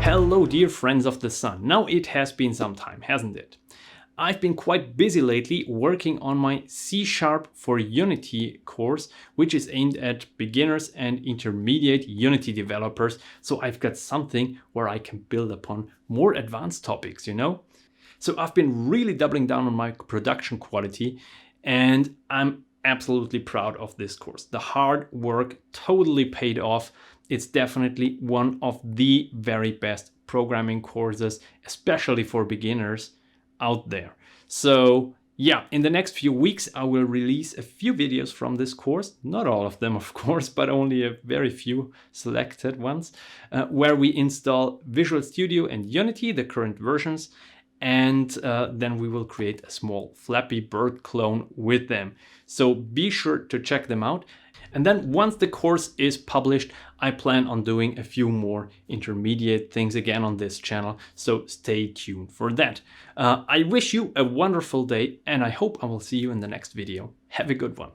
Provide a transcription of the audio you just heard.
Hello dear friends of the sun. Now it has been some time, hasn't it? I've been quite busy lately working on my C# for Unity course, which is aimed at beginners and intermediate Unity developers. So I've got something where I can build upon more advanced topics, So I've been really doubling down on my production quality, and I'm absolutely proud of this course. The hard work totally paid off. It's definitely one of the very best programming courses, especially for beginners out there. So yeah, in the next few weeks, I will release a few videos from this course, not all of them, of course, but only a very few selected ones, where we install Visual Studio and Unity, the current versions, and then we will create a small Flappy Bird clone with them. So be sure to check them out. And then once the course is published, I plan on doing a few more intermediate things again on this channel. So stay tuned for that. I wish you a wonderful day, and I hope I will see you in the next video. Have a good one.